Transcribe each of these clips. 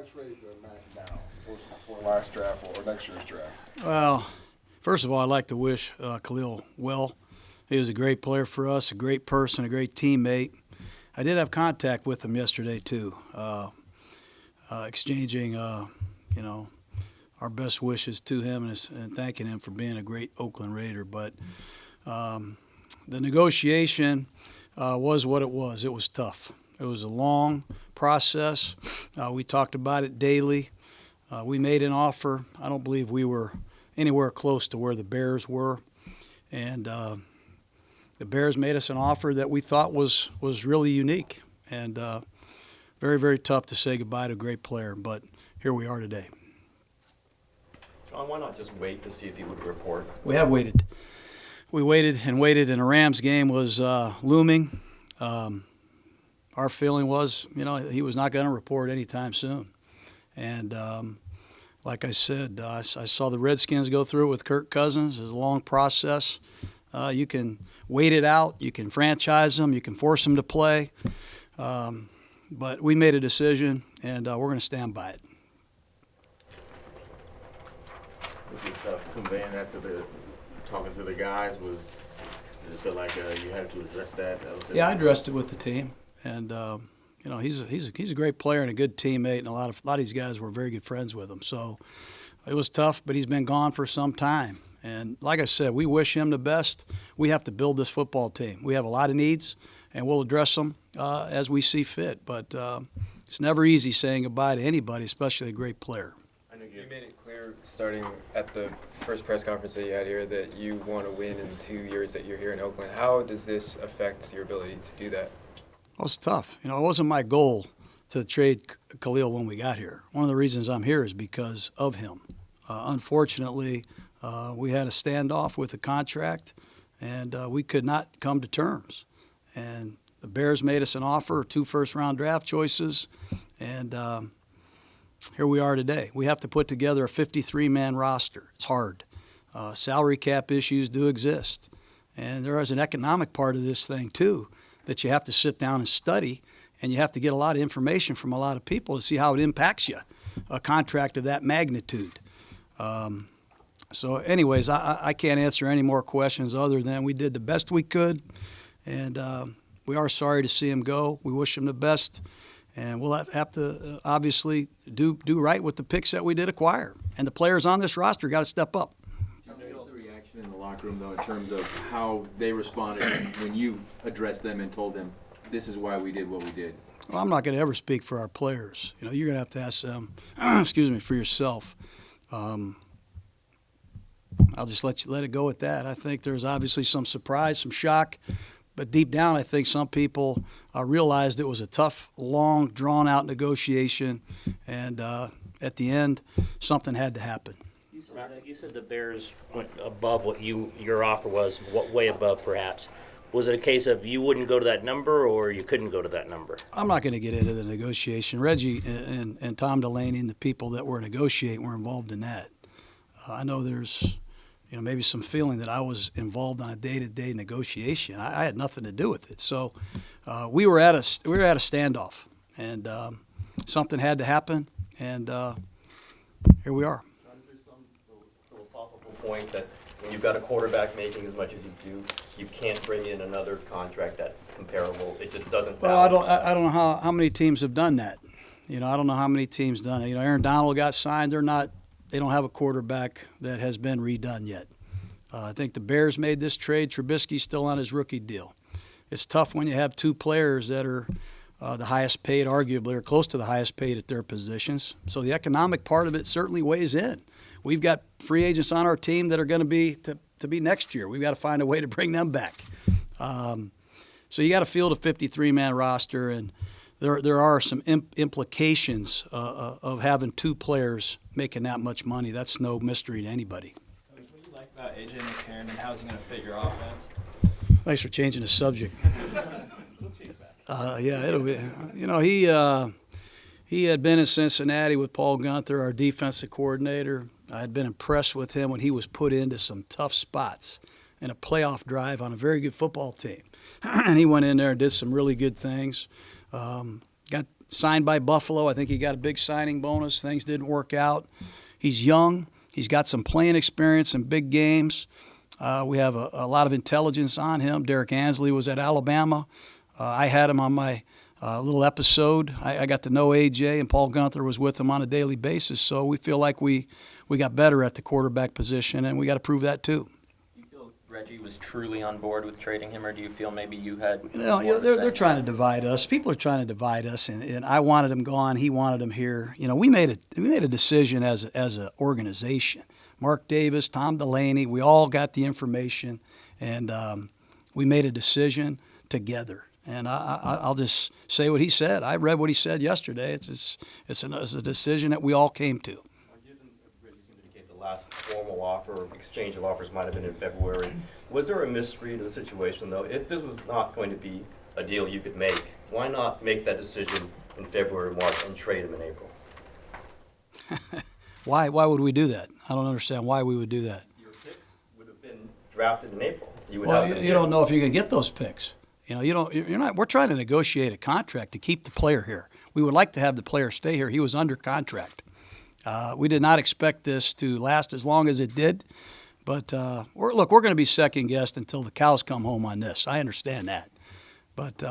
why trade the Mack now for last draft or next year's draft? Well, first of all, I'd like to wish Khalil well. He was a great player for us, a great person, a great teammate. I did have contact with him yesterday too, exchanging, our best wishes to him and thanking him for being a great Oakland Raider. But the negotiation was what it was. It was tough. It was a long process. We talked about it daily. We made an offer. I don't believe we were anywhere close to where the Bears were. And the Bears made us an offer that we thought was really unique. And very, very tough to say goodbye to a great player. But here we are today. Jon, why not just wait to see if he would report? We have waited. We waited and waited, and the Rams game was looming. Our feeling was, he was not going to report anytime soon. And like I said, I saw the Redskins go through it with Kirk Cousins. It's a long process. You can wait it out. You can franchise them. You can force them to play. But we made a decision, and we're going to stand by it. Was it tough conveying that talking to the guys? Did it feel like you had to address that? Yeah, I addressed it with the team, and he's a great player and a good teammate, and a lot of these guys were very good friends with him. So it was tough, but he's been gone for some time. And like I said, we wish him the best. We have to build this football team. We have a lot of needs, and we'll address them as we see fit. But it's never easy saying goodbye to anybody, especially a great player. You made it clear starting at the first press conference that you had here that you want to win in the 2 years that you're here in Oakland. How does this affect your ability to do that? Well, it's tough. It wasn't my goal to trade Khalil when we got here. One of the reasons I'm here is because of him. Unfortunately, we had a standoff with the contract, and we could not come to terms. And the Bears made us an offer, 2 first-round draft choices, and here we are today. We have to put together a 53-man roster. It's hard. Salary cap issues do exist. And there is an economic part of this thing, too, that you have to sit down and study, and you have to get a lot of information from a lot of people to see how it impacts you, a contract of that magnitude. So anyways, I can't answer any more questions other than we did the best we could, and we are sorry to see him go. We wish him the best. And we'll have to obviously do right with the picks that we did acquire. And the players on this roster got to step up. What was the reaction in the locker room, though, in terms of how they responded when you addressed them and told them, this is why we did what we did? Well, I'm not going to ever speak for our players. You're going to have to ask them, for yourself. I'll just let it go at that. I think there's obviously some surprise, some shock. But deep down, I think some people realized it was a tough, long, drawn-out negotiation, and at the end, something had to happen. You said the Bears went above what your offer was, way above perhaps. Was it a case of you wouldn't go to that number or you couldn't go to that number? I'm not going to get into the negotiation. Reggie and Tom Delaney and the people that were negotiating were involved in that. I know there's maybe some feeling that I was involved on a day-to-day negotiation. I had nothing to do with it. So we were at a standoff, and something had to happen, and here we are. Is there some philosophical point that when you've got a quarterback making as much as you do, you can't bring in another contract that's comparable? It just doesn't. Well, I don't know how many teams have done that. I don't know how many teams done it. Aaron Donald got signed. They don't have a quarterback that has been redone yet. I think the Bears made this trade. Trubisky's still on his rookie deal. It's tough when you have 2 players that are the highest paid, arguably, or close to the highest paid at their positions. So the economic part of it certainly weighs in. We've got free agents on our team that are going to be next year. We've got to find a way to bring them back. So you got to field a 53-man roster, and there are some implications of having 2 players making that much money. That's no mystery to anybody. What do you like about A.J. McCarron, and how's he going to fit your offense? Thanks for changing the subject. It'll be. He had been in Cincinnati with Paul Gunther, our defensive coordinator. I had been impressed with him when he was put into some tough spots in a playoff drive on a very good football team. And he went in there and did some really good things. Got signed by Buffalo. I think he got a big signing bonus. Things didn't work out. He's young. He's got some playing experience in big games. We have a lot of intelligence on him. Derek Ansley was at Alabama. I had him on my little episode. I got to know A.J., and Paul Gunther was with him on a daily basis. So we feel like we got better at the quarterback position, and we got to prove that too. Do you feel Reggie was truly on board with trading him, or do you feel maybe you had They're trying to divide us. People are trying to divide us, and I wanted him gone. He wanted him here. We made a decision as an organization. Mark Davis, Tom Delaney, we all got the information, and we made a decision together. And I'll just say what he said. I read what he said yesterday. It's a decision that we all came to. Given Reggie seemed to indicate the last formal offer or exchange of offers might have been in February, was there a misread of the situation, though? If this was not going to be a deal you could make, why not make that decision in February, March, and trade him in April? Why would we do that? I don't understand why we would do that. Your picks would have been drafted in April. Well, you don't know if you can get those picks. We're trying to negotiate a contract to keep the player here. We would like to have the player stay here. He was under contract. We did not expect this to last as long as it did. But we're going to be second guessed until the cows come home on this. I understand that. But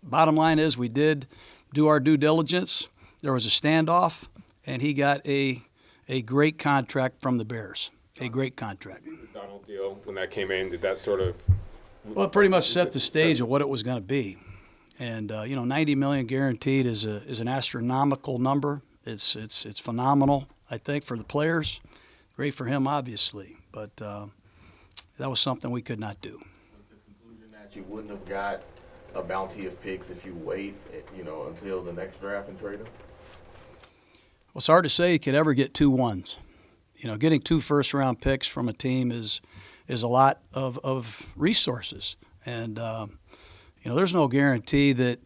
bottom line is we did do our due diligence. There was a standoff, and he got a great contract from the Bears. A great contract. The Donald deal, when that came in, did that sort of... Well, it pretty much set the stage of what it was going to be. And, $90 million guaranteed is an astronomical number. It's phenomenal, I think, for the players. Great for him, obviously. But that was something we could not do. Was the conclusion that you wouldn't have got a bounty of picks if you wait, until the next draft and trade them? Well, it's hard to say you could ever get 2 ones. Getting 2 first-round picks from a team is a lot of resources. And, there's no guarantee that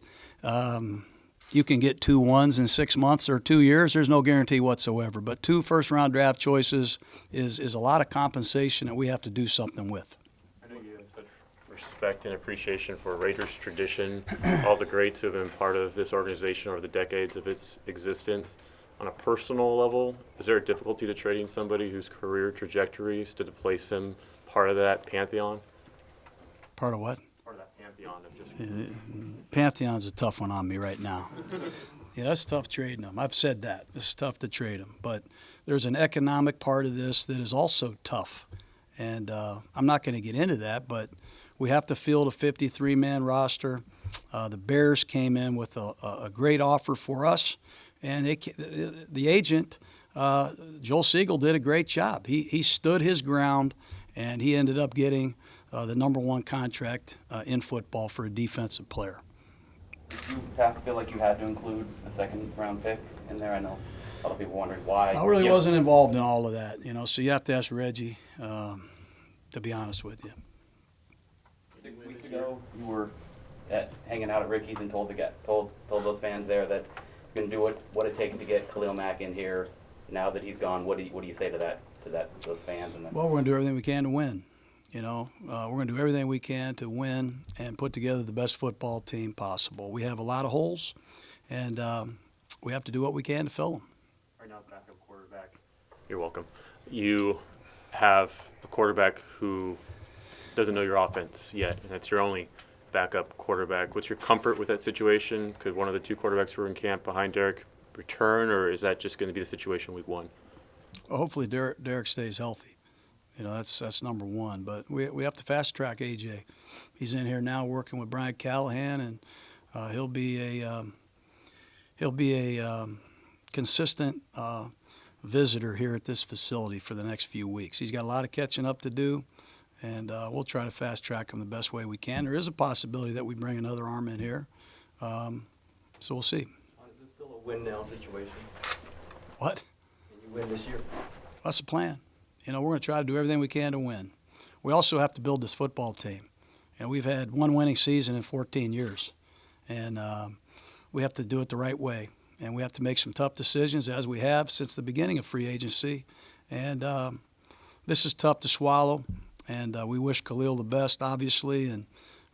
you can get 2 ones in 6 months or 2 years. There's no guarantee whatsoever. But 2 first-round draft choices is a lot of compensation that we have to do something with. I know you have such respect and appreciation for Raiders tradition, all the greats who have been part of this organization over the decades of its existence. On a personal level, is there a difficulty to trading somebody whose career trajectory is to place him part of that pantheon? Part of what? Part of that pantheon of just... Pantheon's a tough one on me right now. That's tough trading them. I've said that. It's tough to trade them. But there's an economic part of this that is also tough. And I'm not going to get into that, but we have to field a 53-man roster. The Bears came in with a great offer for us. And the agent, Joel Siegel, did a great job. He stood his ground, and he ended up getting the #1 contract in football for a defensive player. Did you feel like you had to include a second-round pick in there? I know a lot of people wondering why. I really wasn't involved in all of that, so you have to ask Reggie, to be honest with you. 6 weeks ago, you were hanging out at Ricky's and told those fans there that you're going to do what it takes to get Khalil Mack in here. Now that he's gone, what do you say to those fans? Well, we're going to do everything we can to win. We're going to do everything we can to win and put together the best football team possible. We have a lot of holes, and we have to do what we can to fill them. Right now, backup quarterback. You're welcome. You have a quarterback who doesn't know your offense yet, and that's your only backup quarterback. What's your comfort with that situation? Could one of the 2 quarterbacks who are in camp behind Derek return, or is that just going to be the situation week 1? Well, hopefully Derek stays healthy. That's #1. But we have to fast track A.J. He's in here now working with Brian Callahan, and he'll be a consistent visitor here at this facility for the next few weeks. He's got a lot of catching up to do. And we'll try to fast track him the best way we can. There is a possibility that we bring another arm in here. So we'll see. Is this still a win-now situation? What? Can you win this year? That's the plan. We're going to try to do everything we can to win. We also have to build this football team. We've had 1 winning season in 14 years. And we have to do it the right way. And we have to make some tough decisions, as we have since the beginning of free agency. And this is tough to swallow. And we wish Khalil the best, obviously, and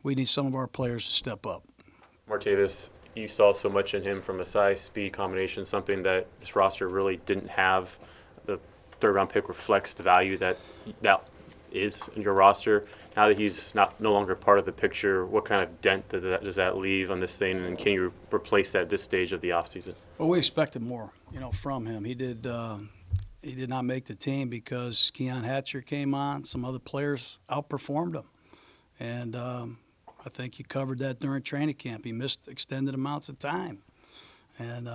we need some of our players to step up. Martavis, you saw so much in him from a size, speed combination, something that this roster really didn't have. The third-round pick reflects the value that is in your roster. Now that he's no longer part of the picture, what kind of dent does that leave on this thing, and can you replace that at this stage of the offseason? Well, we expected more, from him. He did not make the team because Keon Hatcher came on. Some other players outperformed him, and I think you covered that during training camp. He missed extended amounts of time, and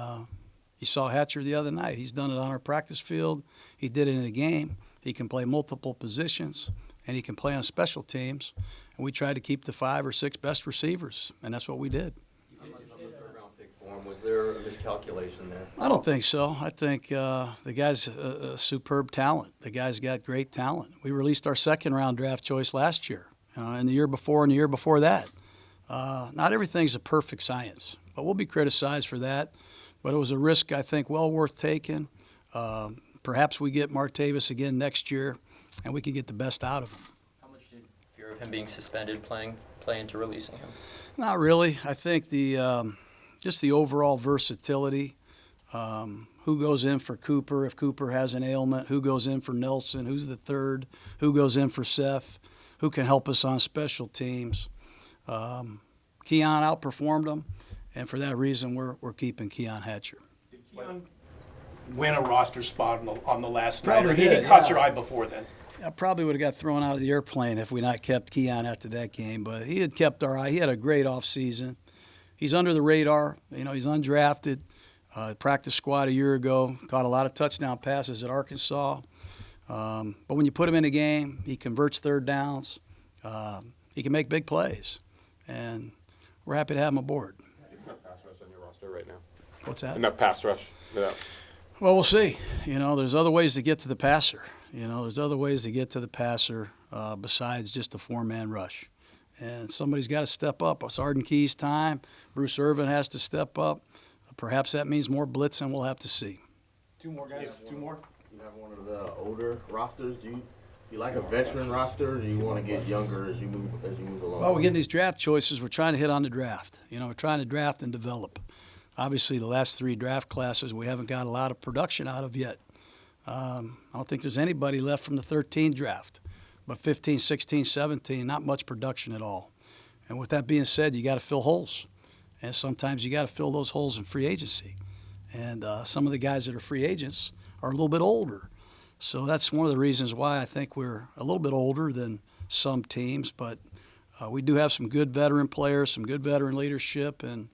you saw Hatcher the other night. He's done it on our practice field. He did it in a game. He can play multiple positions, and he can play on special teams. And we tried to keep the 5 or 6 best receivers, and that's what we did. You did use the third-round pick for him. Was there a miscalculation there? I don't think so. I think the guy's a superb talent. The guy's got great talent. We released our second-round draft choice last year, and the year before and the year before that. Not everything's a perfect science, but we'll be criticized for that. But it was a risk, I think, well worth taking. Perhaps we get Martavis again next year, and we can get the best out of him. How much did fear of him being suspended play into releasing him? Not really. I think just the overall versatility. Who goes in for Cooper if Cooper has an ailment? Who goes in for Nelson? Who's the third? Who goes in for Seth? Who can help us on special teams? Keon outperformed him, and for that reason, we're keeping Keon Hatcher. Did Keon win a roster spot on the last night? Probably Or he did, caught yeah. your eye before then? I probably would have got thrown out of the airplane if we not kept Keon after that game, but he had kept our eye. He had a great offseason. He's under the radar. He's undrafted. Practice squad a year ago. Caught a lot of touchdown passes at Arkansas. But when you put him in a game, he converts third downs. He can make big plays. And we're happy to have him aboard. Enough pass rush on your roster right now. What's that? Enough pass rush. Yeah. Well, we'll see. There's other ways to get to the passer. There's other ways to get to the passer besides just a 4-man rush. And somebody's got to step up. It's Arden Key's time. Bruce Irvin has to step up. Perhaps that means more blitzing. We'll have to see. 2 more guys, 2 more. You have one of the older rosters. Do you like a veteran roster, or do you want to get younger as you move along? Well, we're getting these draft choices. We're trying to hit on the draft. We're trying to draft and develop. Obviously, the last 3 draft classes we haven't got a lot of production out of yet. I don't think there's anybody left from the 13 draft. But 15, 16, 17, not much production at all. And with that being said, you got to fill holes. And sometimes you got to fill those holes in free agency. And some of the guys that are free agents are a little bit older. So that's one of the reasons why I think we're a little bit older than some teams. But we do have some good veteran players, some good veteran leadership, and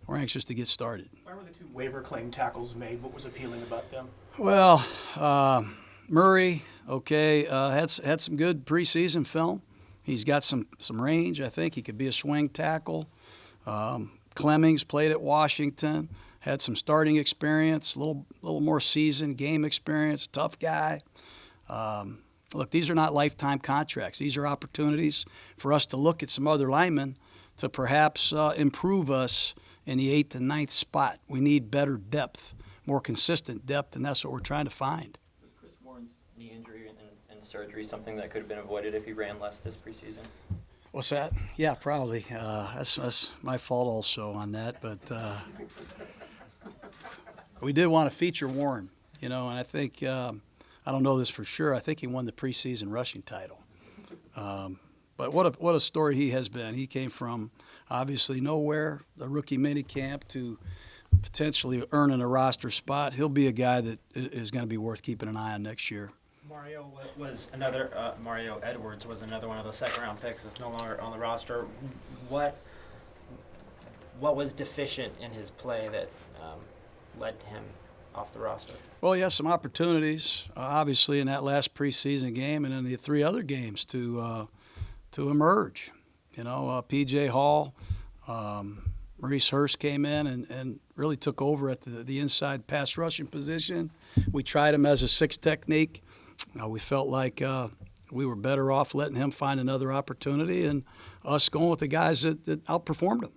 we're anxious to get started. Why were the 2 waiver claim tackles made? What was appealing about them? Well, Murray, had some good preseason film. He's got some range. I think he could be a swing tackle. Clemmings played at Washington, had some starting experience, a little more seasoned game experience, tough guy. Look, these are not lifetime contracts. These are opportunities for us to look at some other linemen to perhaps improve us in the 8th and 9th spot. We need better depth, more consistent depth, and that's what we're trying to find. Was Chris Warren's knee injury and surgery something that could have been avoided if he ran less this preseason? What's that? Yeah, probably. That's my fault also on that. But we did want to feature Warren, and I think, I don't know this for sure, I think he won the preseason rushing title. But what a story he has been. He came from obviously nowhere, the rookie minicamp, to potentially earning a roster spot. He'll be a guy that is going to be worth keeping an eye on next year. Mario Edwards was another one of the second-round picks that's no longer on the roster. What was deficient in his play that led to him off the roster? Well, he has some opportunities, obviously, in that last preseason game and in the 3 other games to emerge. P.J. Hall, Maurice Hurst came in and really took over at the inside pass rushing position. We tried him as a 6 technique. We felt like we were better off letting him find another opportunity and us going with the guys that outperformed him.